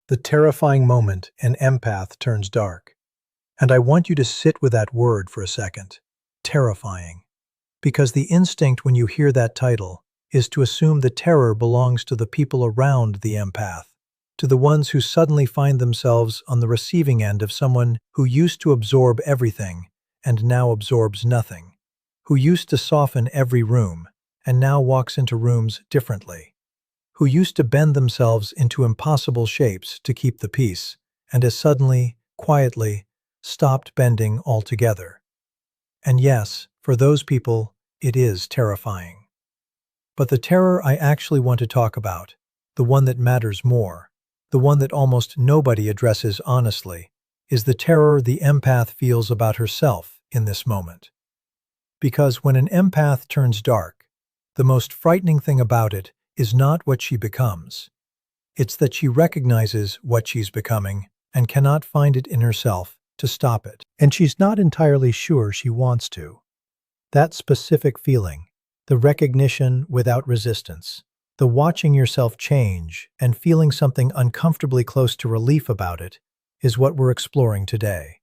the terrifying moment an empath turns dark. And I want you to sit with that word for a second. Terrifying. Because the instinct when you hear that title is to assume the terror belongs to the people around the empath, to the ones who suddenly find themselves on the receiving end of someone who used to absorb everything and now absorbs nothing, who used to soften every room and now walks into rooms differently, who used to bend themselves into impossible shapes to keep the peace, and has suddenly, quietly, stopped bending altogether. And yes, for those people, it is terrifying. But the terror I actually want to talk about, the one that matters more, the one that almost nobody addresses honestly, is the terror the empath feels about herself in this moment. Because when an empath turns dark, the most frightening thing about it is not what she becomes. It's that she recognizes what she's becoming and cannot find it in herself to stop it. And she's not entirely sure she wants to. That specific feeling, the recognition without resistance, the watching yourself change and feeling something uncomfortably close to relief about it, is what we're exploring today.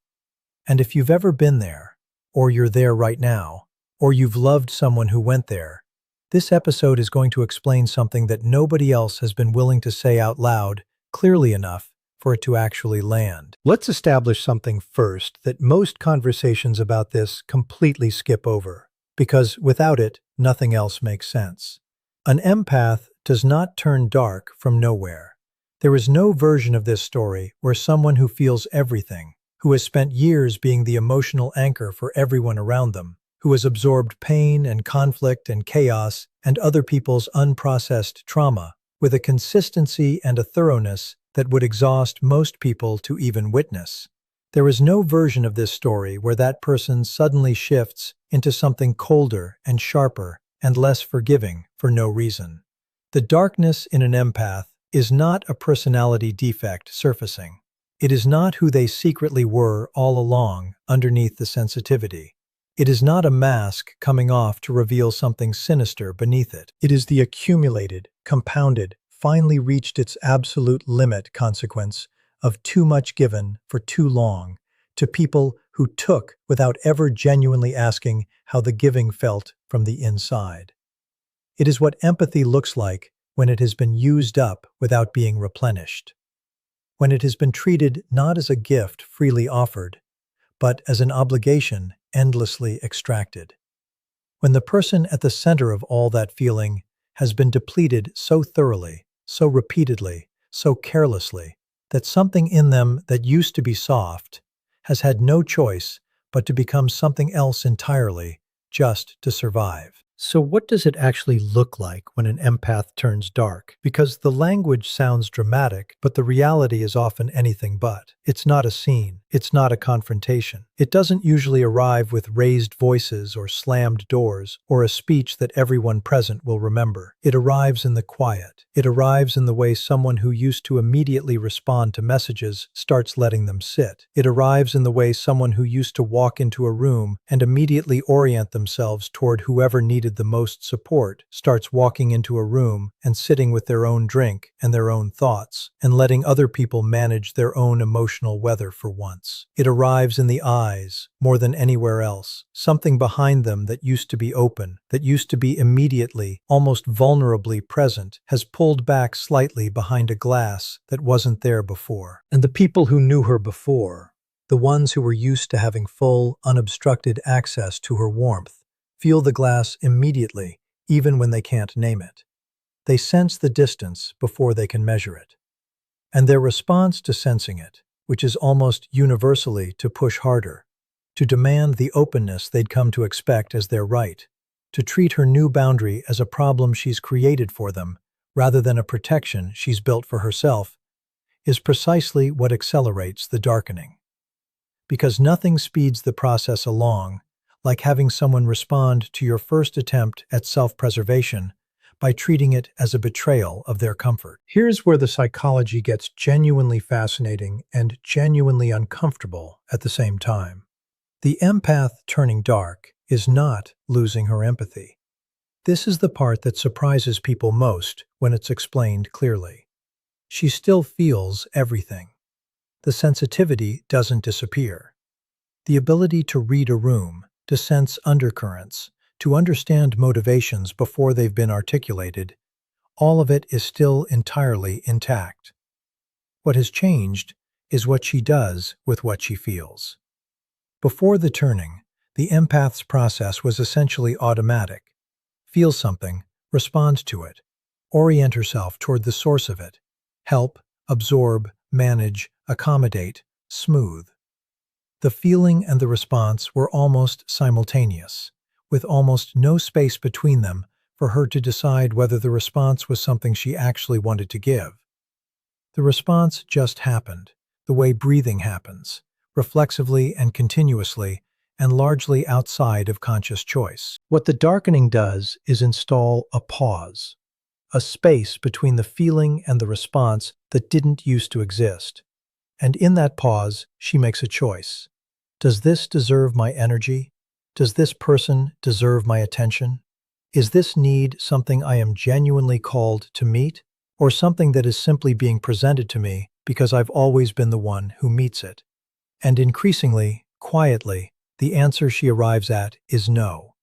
And if you've ever been there, or you're there right now, or you've loved someone who went there, this episode is going to explain something that nobody else has been willing to say out loud clearly enough for it to actually land. Let's establish something first that most conversations about this completely skip over, because without it, nothing else makes sense. An empath does not turn dark from nowhere. There is no version of this story where someone who feels everything, who has spent years being the emotional anchor for everyone around them, who has absorbed pain and conflict and chaos and other people's unprocessed trauma with a consistency and a thoroughness that would exhaust most people to even witness. There is no version of this story where that person suddenly shifts into something colder and sharper and less forgiving for no reason. The darkness in an empath is not a personality defect surfacing. It is not who they secretly were all along underneath the sensitivity. It is not a mask coming off to reveal something sinister beneath it. It is the accumulated, compounded, finally reached its absolute limit consequence of too much given for too long to people who took without ever genuinely asking how the giving felt from the inside. It is what empathy looks like when it has been used up without being replenished. When it has been treated not as a gift freely offered, but as an obligation endlessly extracted. When the person at the center of all that feeling has been depleted so thoroughly, so repeatedly, so carelessly, that something in them that used to be soft has had no choice but to become something else entirely, just to survive. So what does it actually look like when an empath turns dark? Because the language sounds dramatic, but the reality is often anything but. It's not a scene. It's not a confrontation. It doesn't usually arrive with raised voices or slammed doors or a speech that everyone present will remember. It arrives in the quiet. It arrives in the way someone who used to immediately respond to messages starts letting them sit. It arrives in the way someone who used to walk into a room and immediately orient themselves toward whoever needed the most support starts walking into a room and sitting with their own drink and their own thoughts and letting other people manage their own emotional weather for once. It arrives in the eyes more than anywhere else, something behind them that used to be open, that used to be immediately, almost vulnerably present, has pulled back slightly behind a glass that wasn't there before. And the people who knew her before, the ones who were used to having full, unobstructed access to her warmth, feel the glass immediately, even when they can't name it. They sense the distance before they can measure it. And their response to sensing it, which is almost universally to push harder, to demand the openness they'd come to expect as their right, to treat her new boundary as a problem she's created for them, rather than a protection she's built for herself, is precisely what accelerates the darkening. Because nothing speeds the process along like having someone respond to your first attempt at self-preservation by treating it as a betrayal of their comfort. Here's where the psychology gets genuinely fascinating and genuinely uncomfortable at the same time. The empath turning dark is not losing her empathy. This is the part that surprises people most when it's explained clearly. she still feels everything. The sensitivity doesn't disappear. The ability to read a room, to sense undercurrents, to understand motivations before they've been articulated, all of it is still entirely intact. What has changed is what she does with what she feels. Before the turning, the empath's process was essentially automatic. Feel something, respond to it, orient herself toward the source of it, help, absorb, manage, accommodate, smooth. The feeling and the response were almost simultaneous, with almost no space between them for her to decide whether the response was something she actually wanted to give. The response just happened, the way breathing happens, reflexively and continuously, and largely outside of conscious choice. What the darkening does is install a pause, a space between the feeling and the response that didn't used to exist. And in that pause, she makes a choice. Does this deserve my energy? Does this person deserve my attention? Is this need something I am genuinely called to meet, or something that is simply being presented to me because I've always been the one who meets it? And increasingly, quietly, the answer she arrives at is no.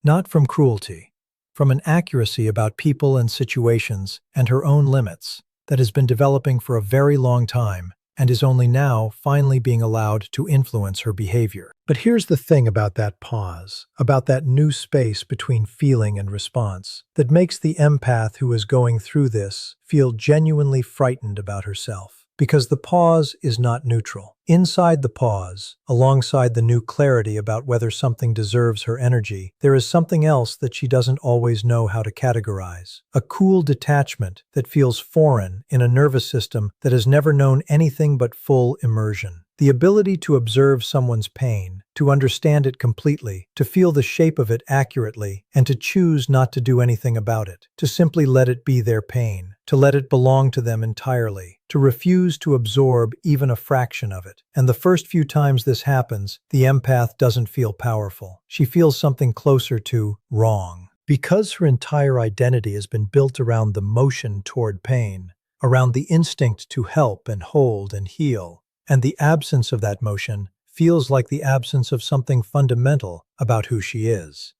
Not from cruelty, from an accuracy about people and situations and her own limits that has been developing for a very long time and is only now finally being allowed to influence her behavior. But here's the thing about that pause, about that new space between feeling and response, that makes the empath who is going through this feel genuinely frightened about herself. Because the pause is not neutral. Inside the pause, alongside the new clarity about whether something deserves her energy, there is something else that she doesn't always know how to categorize. A cool detachment that feels foreign in a nervous system that has never known anything but full immersion. The ability to observe someone's pain, to understand it completely, to feel the shape of it accurately, and to choose not to do anything about it, to simply let it be their pain, to let it belong to them entirely, to refuse to absorb even a fraction of it. And the first few times this happens, the empath doesn't feel powerful. She feels something closer to wrong. Because her entire identity has been built around the motion toward pain, around the instinct to help and hold and heal, and the absence of that motion feels like the absence of something fundamental about who she is.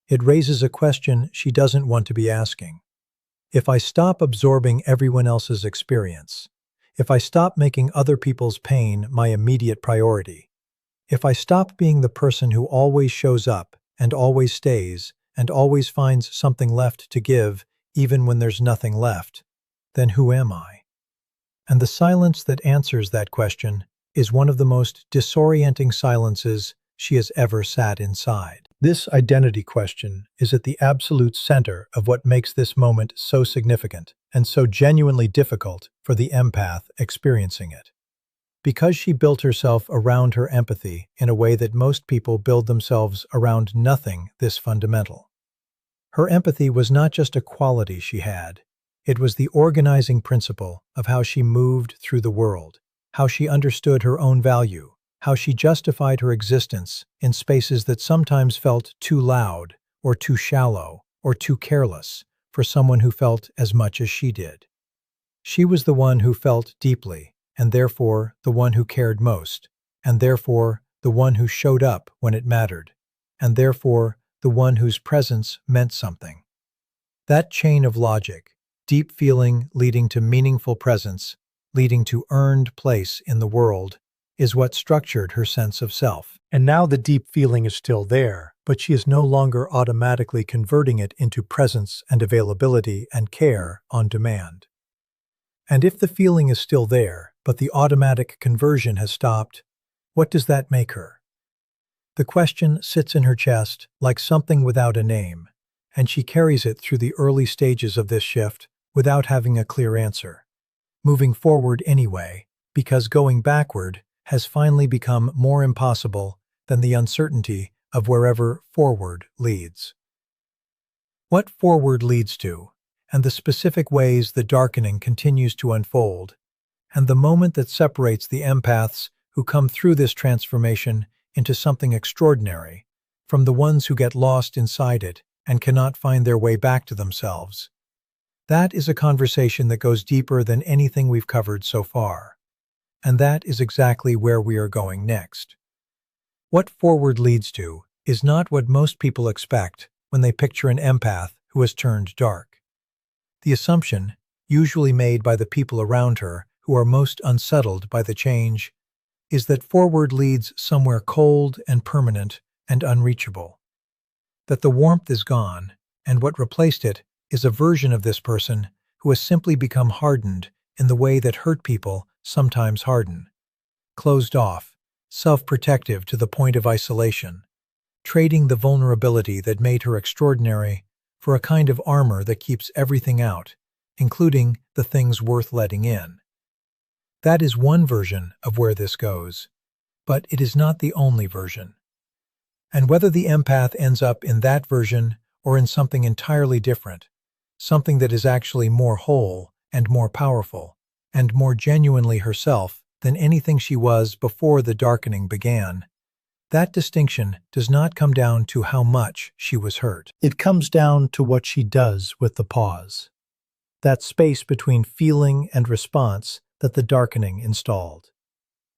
It raises a question she doesn't want to be asking. If I stop absorbing everyone else's experience, if I stop making other people's pain my immediate priority, if I stop being the person who always shows up and always stays and always finds something left to give even when there's nothing left, then who am I? And the silence that answers that question is one of the most disorienting silences she has ever sat inside. This identity question is at the absolute center of what makes this moment so significant and so genuinely difficult for the empath experiencing it. Because she built herself around her empathy in a way that most people build themselves around nothing this fundamental. Her empathy was not just a quality she had, it was the organizing principle of how she moved through the world, how she understood her own value, how she justified her existence in spaces that sometimes felt too loud, or too shallow, or too careless for someone who felt as much as she did. She was the one who felt deeply, and therefore the one who cared most, and therefore the one who showed up when it mattered, and therefore the one whose presence meant something. That chain of logic, deep feeling leading to meaningful presence, leading to earned place in the world, is what structured her sense of self. And now the deep feeling is still there, but she is no longer automatically converting it into presence and availability and care on demand. And if the feeling is still there, but the automatic conversion has stopped, what does that make her? The question sits in her chest like something without a name, and she carries it through the early stages of this shift without having a clear answer. Moving forward anyway, because going backward has finally become more impossible than the uncertainty of wherever forward leads. What forward leads to, and the specific ways the darkening continues to unfold, and the moment that separates the empaths who come through this transformation into something extraordinary, from the ones who get lost inside it and cannot find their way back to themselves. That is a conversation that goes deeper than anything we've covered so far. And that is exactly where we are going next. What forward leads to is not what most people expect when they picture an empath who has turned dark. The assumption, usually made by the people around her who are most unsettled by the change, is that forward leads somewhere cold and permanent and unreachable. That the warmth is gone, and what replaced it is a version of this person who has simply become hardened in the way that hurt people sometimes harden. Closed off, self-protective to the point of isolation, trading the vulnerability that made her extraordinary for a kind of armor that keeps everything out, including the things worth letting in. That is one version of where this goes, but it is not the only version. And whether the empath ends up in that version or in something entirely different, something that is actually more whole and more powerful and more genuinely herself than anything she was before the darkening began, that distinction does not come down to how much she was hurt. It comes down to what she does with the pause. That space between feeling and response that the darkening installed.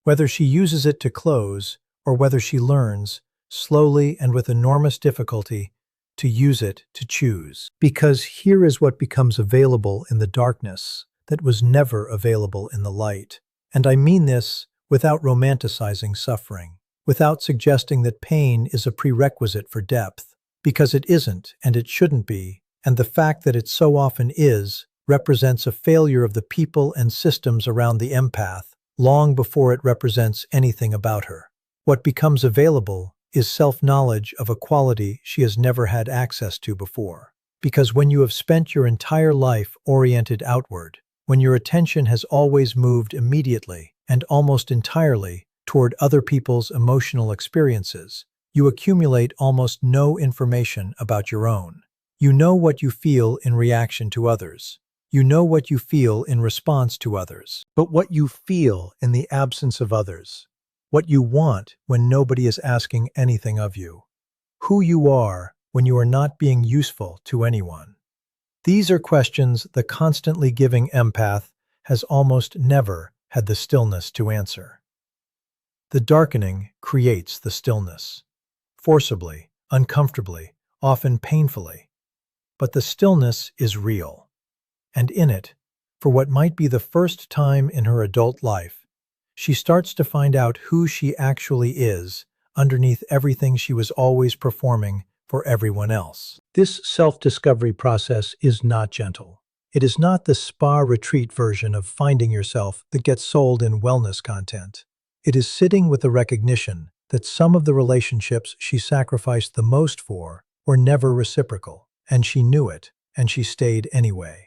Whether she uses it to close or whether she learns, slowly and with enormous difficulty, to use it to choose. Because here is what becomes available in the darkness that was never available in the light. And I mean this without romanticizing suffering, without suggesting that pain is a prerequisite for depth, because it isn't and it shouldn't be, and the fact that it so often is represents a failure of the people and systems around the empath long before it represents anything about her. What becomes available is self-knowledge of a quality she has never had access to before. Because when you have spent your entire life oriented outward, when your attention has always moved immediately and almost entirely toward other people's emotional experiences, you accumulate almost no information about your own. You know what you feel in reaction to others. You know what you feel in response to others. But what you feel in the absence of others, what you want when nobody is asking anything of you, who you are when you are not being useful to anyone. These are questions the constantly giving empath has almost never had the stillness to answer. The darkening creates the stillness. Forcibly, uncomfortably, often painfully. But the stillness is real. And in it, for what might be the first time in her adult life, she starts to find out who she actually is underneath everything she was always performing for everyone else. This self-discovery process is not gentle. It is not the spa retreat version of finding yourself that gets sold in wellness content. It is sitting with the recognition that some of the relationships she sacrificed the most for were never reciprocal, and she knew it, and she stayed anyway.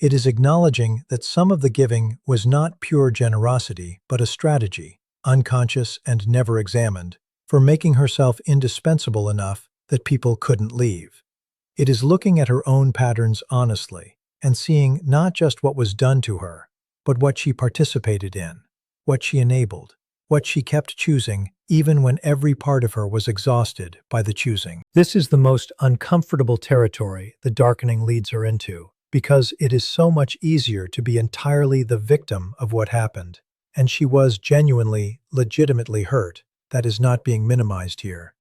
It is acknowledging that some of the giving was not pure generosity, but a strategy, unconscious and never examined, for making herself indispensable enough that people couldn't leave. It is looking at her own patterns honestly and seeing not just what was done to her, but what she participated in, what she enabled, what she kept choosing even when every part of her was exhausted by the choosing. This is the most uncomfortable territory the darkening leads her into, because it is so much easier to be entirely the victim of what happened, and she was genuinely, legitimately hurt. That is not being minimized here.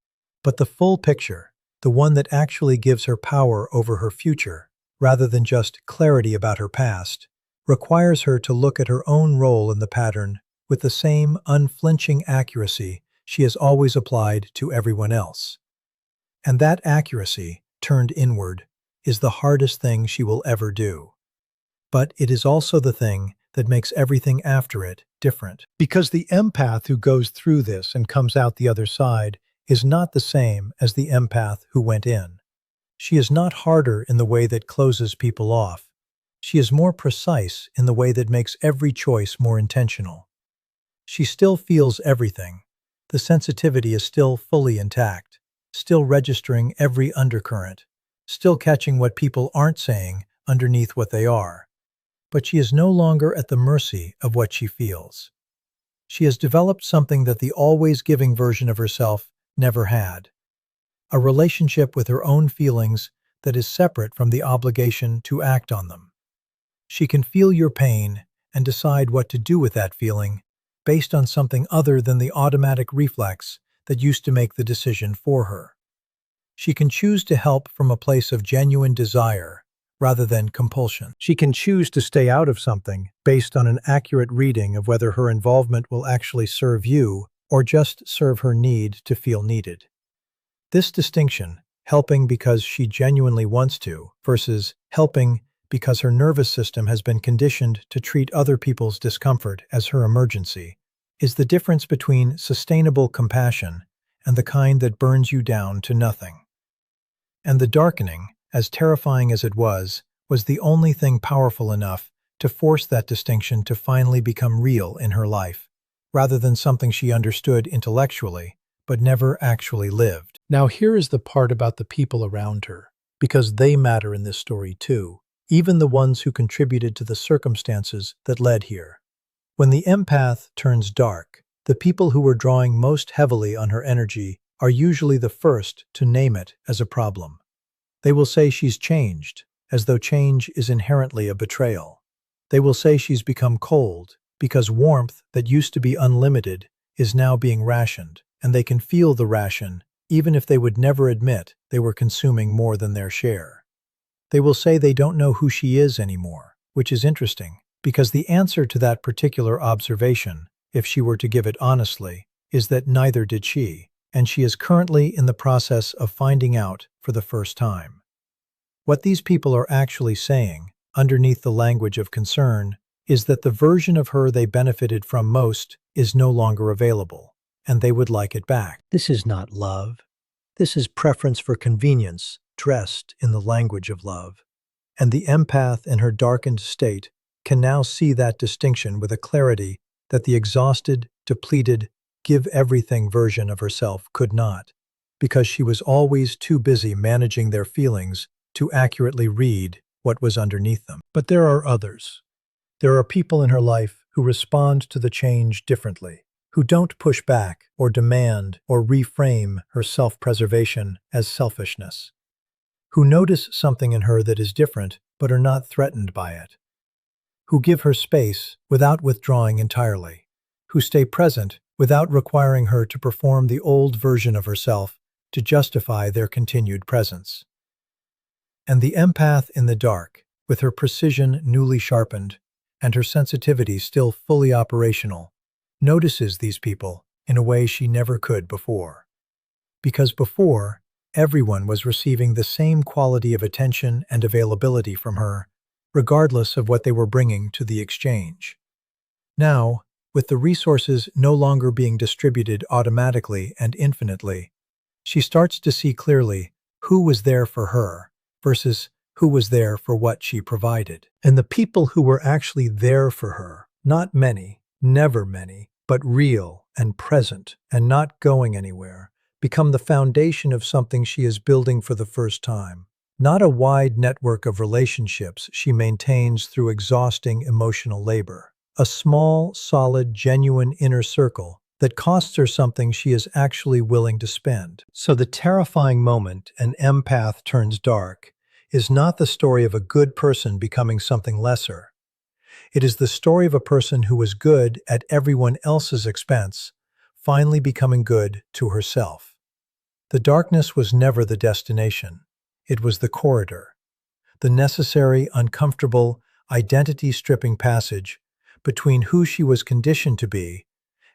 But the full picture, the one that actually gives her power over her future, rather than just clarity about her past, requires her to look at her own role in the pattern with the same unflinching accuracy she has always applied to everyone else. And that accuracy, turned inward, is the hardest thing she will ever do. But it is also the thing that makes everything after it different. Because the empath who goes through this and comes out the other side is not the same as the empath who went in. She is not harder in the way that closes people off. She is more precise in the way that makes every choice more intentional. She still feels everything. The sensitivity is still fully intact, still registering every undercurrent, still catching what people aren't saying underneath what they are. But she is no longer at the mercy of what she feels. She has developed something that the always giving version of herself never had. A relationship with her own feelings that is separate from the obligation to act on them. She can feel your pain and decide what to do with that feeling based on something other than the automatic reflex that used to make the decision for her. She can choose to help from a place of genuine desire rather than compulsion. She can choose to stay out of something based on an accurate reading of whether her involvement will actually serve you or just serve her need to feel needed. This distinction, helping because she genuinely wants to, versus helping because her nervous system has been conditioned to treat other people's discomfort as her emergency, is the difference between sustainable compassion and the kind that burns you down to nothing. And the darkening, as terrifying as it was the only thing powerful enough to force that distinction to finally become real in her life, rather than something she understood intellectually, but never actually lived. Now here is the part about the people around her, because they matter in this story too, even the ones who contributed to the circumstances that led here. When the empath turns dark, the people who were drawing most heavily on her energy are usually the first to name it as a problem. They will say she's changed, as though change is inherently a betrayal. They will say she's become cold, because warmth that used to be unlimited is now being rationed, and they can feel the ration, even if they would never admit they were consuming more than their share. They will say they don't know who she is anymore, which is interesting, because the answer to that particular observation, if she were to give it honestly, is that neither did she, and she is currently in the process of finding out for the first time. What these people are actually saying, underneath the language of concern, is that the version of her they benefited from most is no longer available, and they would like it back. This is not love. This is preference for convenience, dressed in the language of love. And the empath in her darkened state can now see that distinction with a clarity that the exhausted, depleted, give-everything version of herself could not, because she was always too busy managing their feelings to accurately read what was underneath them. But there are others. There are people in her life who respond to the change differently, who don't push back or demand or reframe her self-preservation as selfishness, who notice something in her that is different but are not threatened by it, who give her space without withdrawing entirely, who stay present without requiring her to perform the old version of herself to justify their continued presence. And the empath in the dark, with her precision newly sharpened and her sensitivity still fully operational, notices these people in a way she never could before. Because before, everyone was receiving the same quality of attention and availability from her, regardless of what they were bringing to the exchange. Now, with the resources no longer being distributed automatically and infinitely, she starts to see clearly who was there for her versus who was there for what she provided. And the people who were actually there for her, not many, never many, but real and present and not going anywhere, become the foundation of something she is building for the first time. Not a wide network of relationships she maintains through exhausting emotional labor. A small, solid, genuine inner circle that costs her something she is actually willing to spend. So the terrifying moment an empath turns dark is not the story of a good person becoming something lesser. It is the story of a person who was good at everyone else's expense, finally becoming good to herself. The darkness was never the destination. It was the corridor, the necessary, uncomfortable, identity-stripping passage between who she was conditioned to be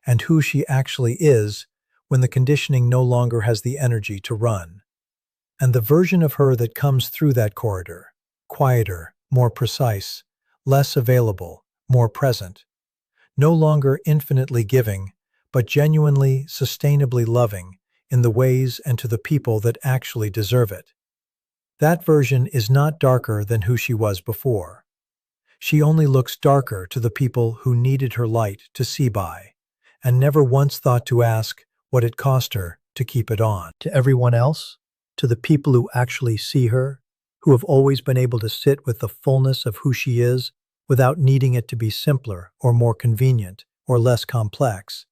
and who she actually is when the conditioning no longer has the energy to run. And the version of her that comes through that corridor, quieter, more precise, less available, more present, no longer infinitely giving, but genuinely, sustainably loving in the ways and to the people that actually deserve it. That version is not darker than who she was before. She only looks darker to the people who needed her light to see by, and never once thought to ask what it cost her to keep it on. To everyone else, to the people who actually see her, who have always been able to sit with the fullness of who she is without needing it to be simpler or more convenient or less complex,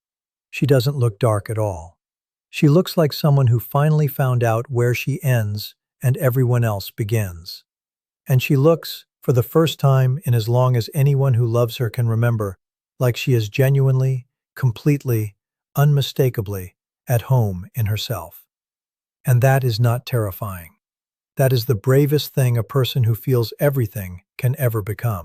she doesn't look dark at all. She looks like someone who finally found out where she ends and everyone else begins. And she looks, for the first time in as long as anyone who loves her can remember, like she is genuinely, completely, unmistakably at home in herself. And that is not terrifying. That is the bravest thing a person who feels everything can ever become.